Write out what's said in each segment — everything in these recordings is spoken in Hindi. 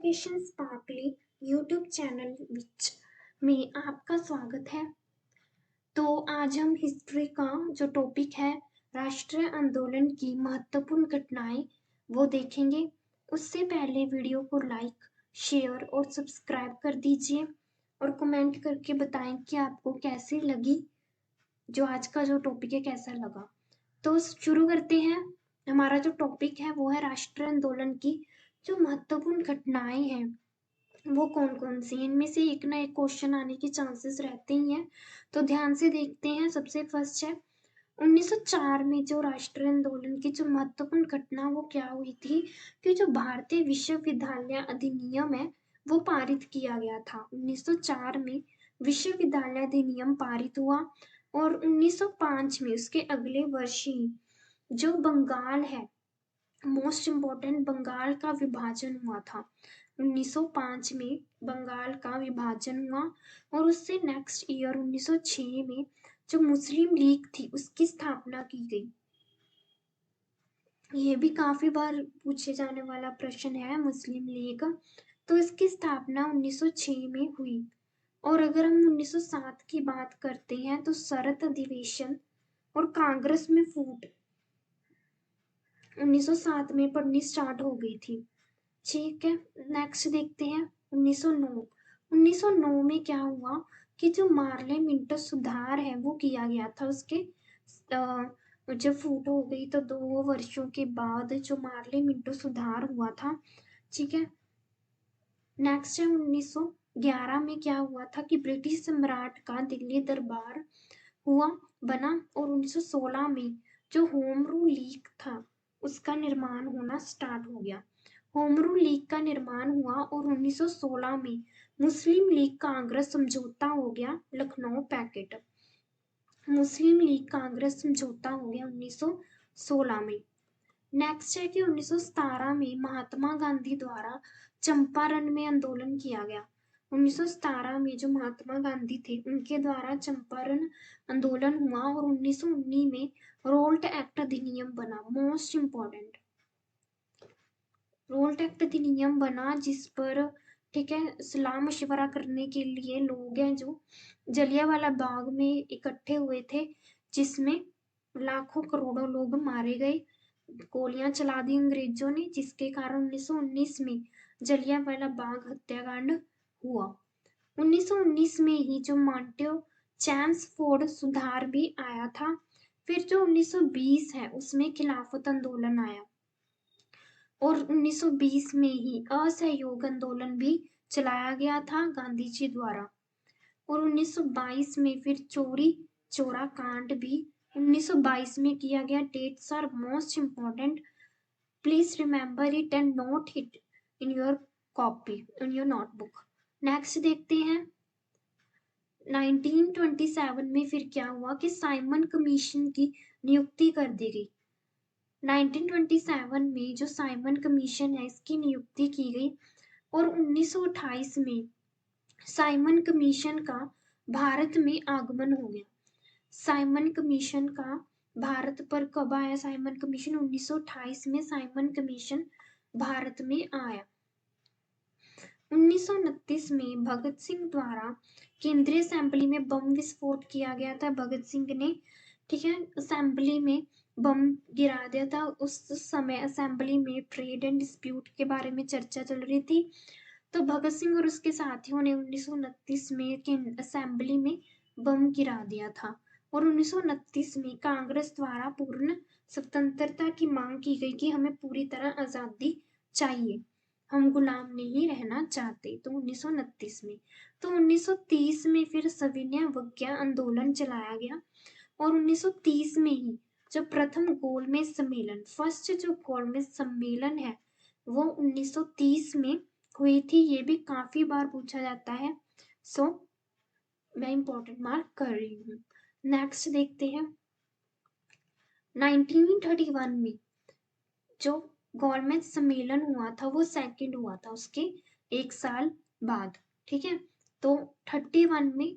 Education sparkly YouTube channel which में आपका स्वागत है। तो आज हम हिस्ट्री का जो टॉपिक है राष्ट्रीय आंदोलन की महत्वपूर्ण घटनाएं वो देखेंगे। उससे पहले वीडियो को लाइक, शेयर और सब्सक्राइब कर दीजिए और कमेंट करके बताएं कि आपको कैसी लगी, जो आज का जो टॉपिक है कैसा लगा। तो शुरू करते हैं। हमारा जो टॉपिक है वो है राष्ट्रीय आंदोलन की जो महत्वपूर्ण घटनाएं हैं वो कौन कौन सी। इनमें से एक ना एक क्वेश्चन आने के चांसेस रहते ही हैं, तो ध्यान से देखते हैं। सबसे फर्स्ट है 1904 में जो राष्ट्रीय आंदोलन की जो महत्वपूर्ण घटना वो क्या हुई थी कि जो भारतीय विश्वविद्यालय अधिनियम है वो पारित किया गया था। 1904 में विश्वविद्यालय अधिनियम पारित हुआ और 1905 में उसके अगले वर्ष ही जो बंगाल है, मोस्ट इम्पोर्टेंट, बंगाल का विभाजन हुआ था। 1905 में बंगाल का विभाजन हुआ और उससे नेक्स्ट ईयर 1906 में जो मुस्लिम लीग थी उसकी स्थापना की गई। ये भी काफी बार पूछे जाने वाला प्रश्न है, मुस्लिम लीग। तो इसकी स्थापना 1906 में हुई। और अगर हम 1907 की बात करते हैं तो शरद अधिवेशन और कांग्रेस में फूट 1907 में पढ़नी स्टार्ट हो गई थी। ठीक है, नेक्स्ट देखते हैं 1909। 1909 में क्या हुआ कि जो मार्ले मिंटो सुधार है वो किया गया था। उसके जब फूट हो गई तो 2 वर्षों के बाद जो मार्ले मिंटो सुधार हुआ था। ठीक है, नेक्स्ट है 1911 में क्या हुआ था कि ब्रिटिश सम्राट का दिल्ली दरबार हुआ बना और 1916 में जो होम रूल लीग था उसका निर्माण होना स्टार्ट हो गया। होम रूल लीग का निर्माण हुआ और 1916 में मुस्लिम लीग कांग्रेस समझौता हो गया, लखनऊ पैकेट। मुस्लिम लीग कांग्रेस समझौता हो गया 1916 में। नेक्स्ट है कि 1917 में महात्मा गांधी द्वारा चंपारण में आंदोलन किया गया। 1917 में जो महात्मा गांधी थे उनके द्वारा चंपारण आंदोलन हुआ और 1919 में रोल्ट एक्ट अधिनियम बना। मोस्ट इम्पोर्टेंट, रोल्ट एक्ट अधिनियम बना जिस पर, ठीक है, सलाह मशवरा करने के लिए लोग हैं जो जलियांवाला बाग में इकट्ठे हुए थे, जिसमें लाखों करोड़ों लोग मारे गए, गोलियां चला दी अंग्रेजों ने, जिसके कारण 1919 में जलियांवाला बाग हत्याकांड हुआ। 1919 में ही जो मॉन्टेो चैम्सफोर्ड सुधार भी आया था। फिर जो 1920 है उसमें खिलाफत आंदोलन आया और 1920 में ही असहयोग आंदोलन भी चलाया गया था गांधी जी द्वारा। और 1922 में फिर चोरी चोरा कांड भी 1922 में किया गया। Dates are most important, please remember it and note it in your copy, in your notebook. Next देखते हैं 1927 में फिर क्या हुआ कि साइमन कमीशन की नियुक्ति कर दी गई। 1927 में जो साइमन कमीशन है इसकी नियुक्ति की गई और 1928 में साइमन कमीशन का भारत में आगमन हो गया। साइमन कमीशन का भारत पर कब आया? साइमन कमीशन 1928 में साइमन कमीशन भारत में आया। 1929 में भगत सिंह द्वारा केंद्रीय असेंबली में बम विस्फोट किया गया था। भगत सिंह ने, ठीक है, असेंबली में बम गिरा दिया था। उस समय असेंबली में ट्रेड एंड डिस्प्यूट के बारे में चर्चा चल रही थी, तो भगत सिंह और उसके साथियों ने 1929 में असेंबली में बम गिरा दिया था। और 1929 में कांग्रेस द्वारा पूर्ण स्वतंत्रता की मांग की गई कि हमें पूरी तरह आजादी चाहिए, हम गुलाम नहीं रहना चाहते। तो 1929 में, तो 1930 में फिर सविनय अवज्ञा आंदोलन चलाया गया और 1930 में ही जो प्रथम गोलमेज सम्मेलन, फर्स्ट जो गोलमेज सम्मेलन है वो 1930 में हुई थी। ये भी काफी बार पूछा जाता है, सो मैं इंपॉर्टेंट मार्क कर रही हूँ। नेक्स्ट देखते हैं 1931 में जो गोलमेज सम्मेलन हुआ था वो सेकंड हुआ था उसके 1 साल बाद। ठीक है, तो 31 में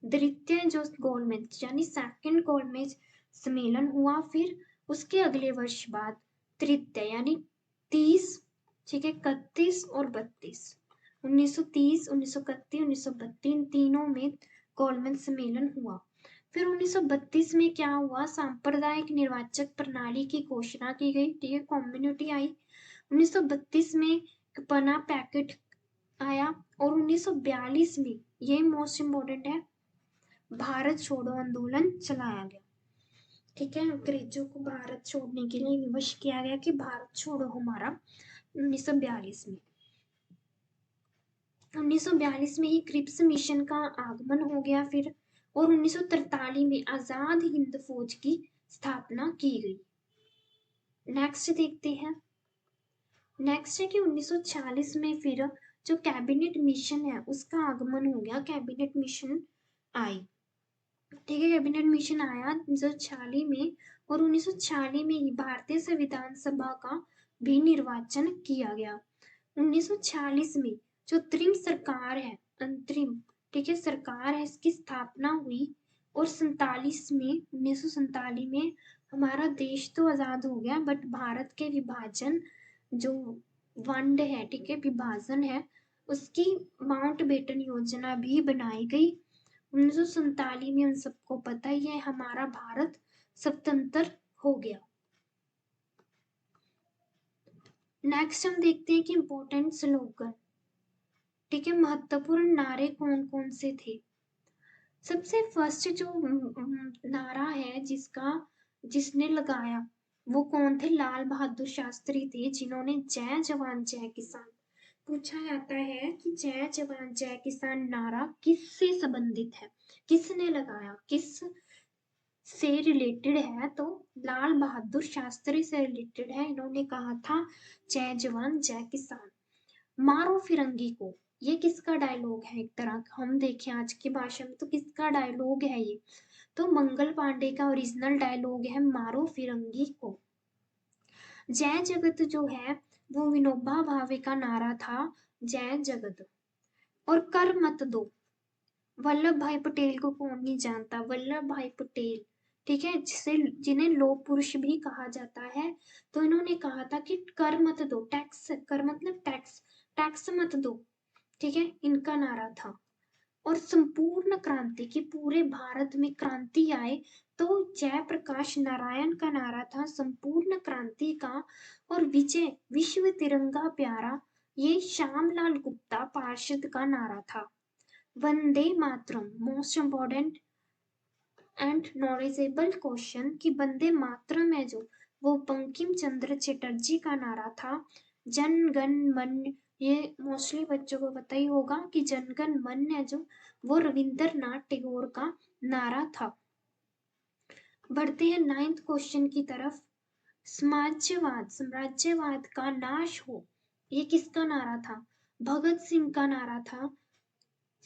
द्वितीय जो गोलमेज यानी सेकंड गोलमेज सम्मेलन हुआ। फिर उसके अगले वर्ष बाद तृतीय यानी 30 ठीक है, 31 और 32, 1930, 1931, 1932, इन तीनों में गोलमेज सम्मेलन हुआ। फिर 1932 में क्या हुआ, सांप्रदायिक निर्वाचक प्रणाली की घोषणा की गई, ठीक है, कम्युनिटी आई। 1932 में पना पैकेट आया और 1942 में, ये मोस्ट इम्पोर्टेंट है, भारत छोड़ो आंदोलन चलाया गया। ठीक है, अंग्रेजों को भारत छोड़ने के लिए विवश किया गया कि भारत छोड़ो हमारा, 1942 में। 1942 में ही क्रिप्स मिशन का आगमन हो गया फिर, और 1943 में आजाद हिंद फौज की स्थापना की गई। नेक्स्ट देखते हैं। नेक्स्ट है कि 1946 में फिर जो कैबिनेट मिशन है उसका आगमन हो गया, कैबिनेट मिशन आई। ठीक है, कैबिनेट मिशन आया 1946 में, और 1946 में ही भारतीय संविधान सभा का भी निर्वाचन किया गया। 1946 में जो त्रिम सरकार है, अंतरिम, ठीक है, सरकार है, इसकी स्थापना हुई। और 1947 में हमारा देश तो आजाद हो गया, बट भारत के विभाजन जो वंड है, ठीक है, विभाजन है, उसकी माउंट बेटन योजना भी बनाई गई 1947 में। उन सबको पता ही है, हमारा भारत स्वतंत्र हो गया। नेक्स्ट हम देखते हैं कि इंपॉर्टेंट स्लोगन, ठीक है, महत्वपूर्ण नारे कौन कौन से थे। सबसे फर्स्ट जो नारा है जिसने लगाया, वो कौन थे, लाल बहादुर शास्त्री थे, जिन्होंने जय जवान जय किसान। पूछा जाता है कि जय जवान जय किसान नारा किससे संबंधित है, किसने लगाया, किस से रिलेटेड है, तो लाल बहादुर शास्त्री से रिलेटेड है। इन्होंने कहा था जय जवान जय किसान। मारो फिरंगी को, ये किसका डायलॉग है, एक तरह का हम देखें आज की भाषा में तो किसका डायलॉग है ये, तो मंगल पांडे का ओरिजिनल डायलॉग है, मारो फिरंगी को। जय जगत जो है वो विनोबा भावे का नारा था, जय जगत। और कर मत दो, वल्लभ भाई पटेल को कौन नहीं जानता, वल्लभ भाई पटेल, ठीक है, जिन्हें लौह पुरुष भी कहा जाता है। तो इन्होंने कहा था कि कर मत दो, टैक्स, कर मतलब टैक्स, टैक्स मत दो, ठीक है, इनका नारा था। और संपूर्ण क्रांति, की पूरे भारत में क्रांति आए, तो जयप्रकाश नारायण का नारा था संपूर्ण क्रांति का। और विजय विश्व तिरंगा प्यारा, ये श्यामलाल गुप्ता पार्षद का नारा था। Vande Mataram, most important and knowledgeable question, कि वंदे मातरम है जो, वो बंकिम चंद्र चटर्जी का नारा था। जन गण मन, ये मोस्टली बच्चों को पता ही होगा कि जन गण मन है जो, वो रविंद्रनाथ टैगोर का नारा था। बढ़ते हैं 9th क्वेश्चन की तरफ। समाजवाद, साम्राज्यवाद का नाश हो, ये किसका नारा था, भगत सिंह का नारा था,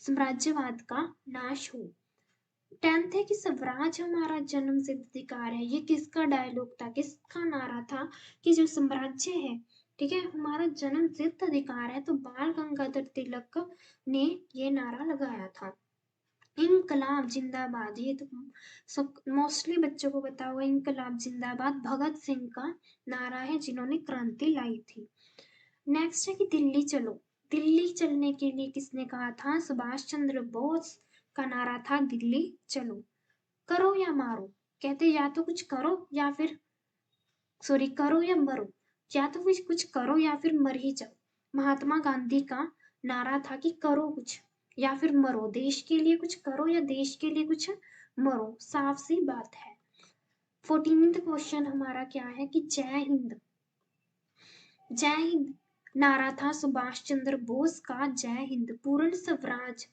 साम्राज्यवाद का नाश हो। 10th है कि स्वराज हमारा जन्म सिद्ध अधिकार है, ये किसका डायलॉग था, किसका नारा था, कि जो साम्राज्य है, ठीक है, हमारा जन्म सिद्ध अधिकार है, तो बाल गंगाधर तिलक ने ये नारा लगाया था। इनकलाब जिंदाबाद, ये तो सब मोस्टली बच्चों को पता होगा, इनकलाब जिंदाबाद भगत सिंह का नारा है, जिन्होंने क्रांति लाई थी। नेक्स्ट है कि दिल्ली चलो, दिल्ली चलने के लिए किसने कहा था, सुभाष चंद्र बोस का नारा था दिल्ली चलो। करो या मारो, कहते या तो कुछ करो या फिर, सॉरी, करो या मरो, या तो कुछ करो या फिर मर ही जाओ। महात्मा गांधी का नारा था कि करो कुछ या फिर मरो, देश के लिए कुछ करो या देश के लिए कुछ मरो, साफ सी बात है। 14th क्वेश्चन हमारा क्या है कि जय हिंद, जय हिंद नारा था सुभाष चंद्र बोस का, जय हिंद। पूर्ण स्वराज,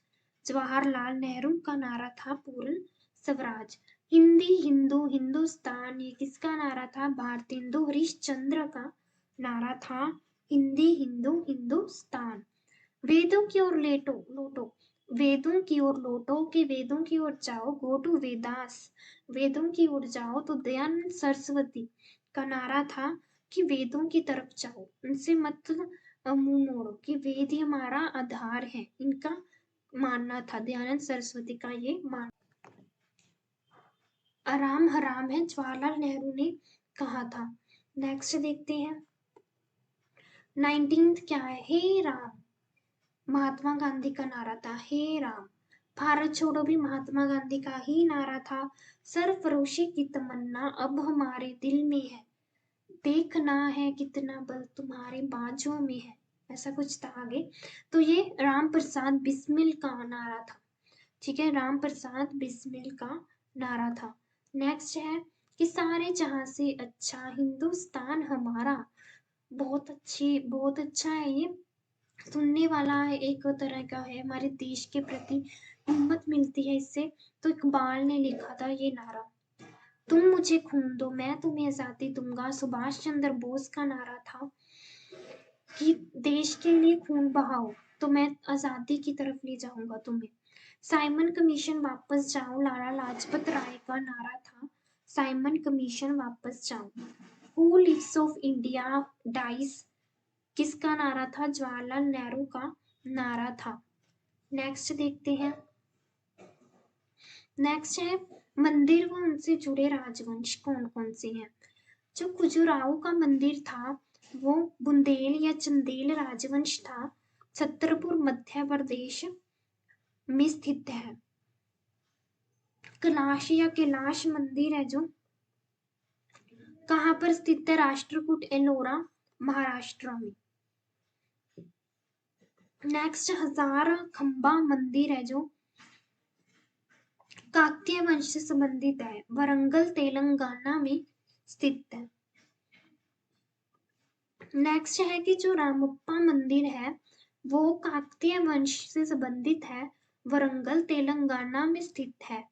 जवाहरलाल नेहरू का नारा था पूर्ण स्वराज। हिंदी हिंदू हिंदुस्तान, ये किसका नारा था, भारतेंदु हरिश्चंद्र का नारा था, हिंदी हिंदू हिंदुस्तान। वेदों की ओर लेटो लौटो, वेदों की ओर लौटो, कि वेदों की ओर जाओ, गो टू वेदास, वेदों की ओर जाओ, तो दयानंद सरस्वती का नारा था कि वेदों की तरफ जाओ, उनसे मत मुंह मोड़ो, कि वेद ही हमारा आधार है, इनका मानना था, दयानंद सरस्वती का ये मान। आराम हराम है, जवाहरलाल नेहरू ने कहा था। नेक्स्ट देखते हैं। 19th क्या है, हे राम, महात्मा गांधी का नारा था, हे राम। भारत छोड़ो भी महात्मा गांधी का ही नारा था। सरफरोशी की तमन्ना अब हमारे दिल में है, देखना है कितना बल तुम्हारे बाजों में है, ऐसा कुछ था आगे। तो ये राम प्रसाद बिस्मिल का नारा था, ठीक है, राम प्रसाद बिस्मिल का नारा था। नेक्स्ट है कि सारे जहां से अच्छा हिंदुस्तान हमारा, बहुत अच्छा है ये, सुनने वाला है, एक तरह का है, हमारे देश के प्रति हिम्मत मिलती है इससे। तो इकबाल ने लिखा था ये नारा, तुम मुझे खून दो मैं तुम्हें आजादी दूंगा। सुभाष चंद्र बोस का नारा था कि देश के लिए खून बहाओ तो मैं आजादी की तरफ ले जाऊंगा तुम्हें। साइमन कमीशन वापस जाओ, लाला लाजपत राय का नारा था, साइमन कमीशन वापस जाओ। Who lives if India dies किसका नारा था, जवाहरलाल नेहरू का नारा था। नेक्स्ट देखते हैं, नेक्स्ट है मंदिर व उनसे जुड़े राजवंश कौन कौन से हैं। जो खजुराहो का मंदिर था वो बुंदेल या चंदेल राजवंश था, छतरपुर मध्य प्रदेश में स्थित है। कैलाश या कैलाश मंदिर है जो कहाँ पर स्थित है, राष्ट्रकूट एलोरा महाराष्ट्र में। नेक्स्ट हजारा खंबा मंदिर है जो काकतीय वंश से संबंधित है, वरंगल तेलंगाना में स्थित है। नेक्स्ट है कि जो रामप्पा मंदिर है वो काकतीय वंश से संबंधित है, वरंगल तेलंगाना में स्थित है।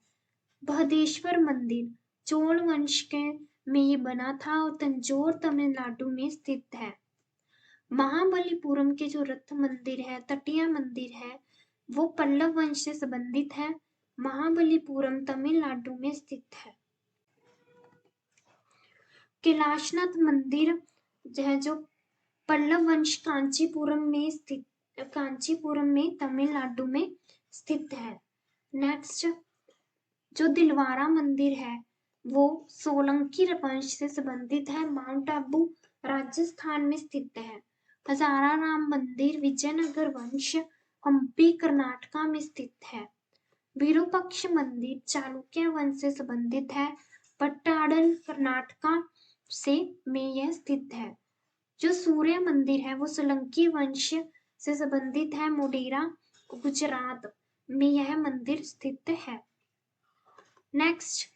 बृहदेश्वर मंदिर चोल वंश के में ये बना था और तंजौर तमिलनाडु में स्थित है। महाबलीपुरम के जो रथ मंदिर है, तटीय मंदिर है, वो पल्लव वंश से संबंधित है, महाबलीपुरम तमिलनाडु में स्थित है। कैलाशनाथ मंदिर है जो पल्लव वंश कांचीपुरम में स्थित, कांचीपुरम में तमिलनाडु में स्थित है। नेक्स्ट जो दिलवारा मंदिर है वो सोलंकी वंश से संबंधित है, माउंट आबू राजस्थान में स्थित है। हजारा राम मंदिर विजयनगर वंश हम्पी कर्नाटका में स्थित है। विरूपक्ष मंदिर चालुक्य वंश से संबंधित है, पट्टाडल कर्नाटका से में यह स्थित है। जो सूर्य मंदिर है वो सोलंकी वंश से संबंधित है, मोडेरा गुजरात में यह मंदिर स्थित है। नेक्स्ट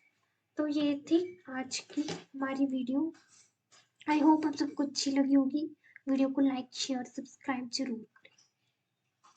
तो ये थी आज की हमारी वीडियो। आई होप आप सबको अच्छी लगी होगी। वीडियो को लाइक शेयर सब्सक्राइब जरूर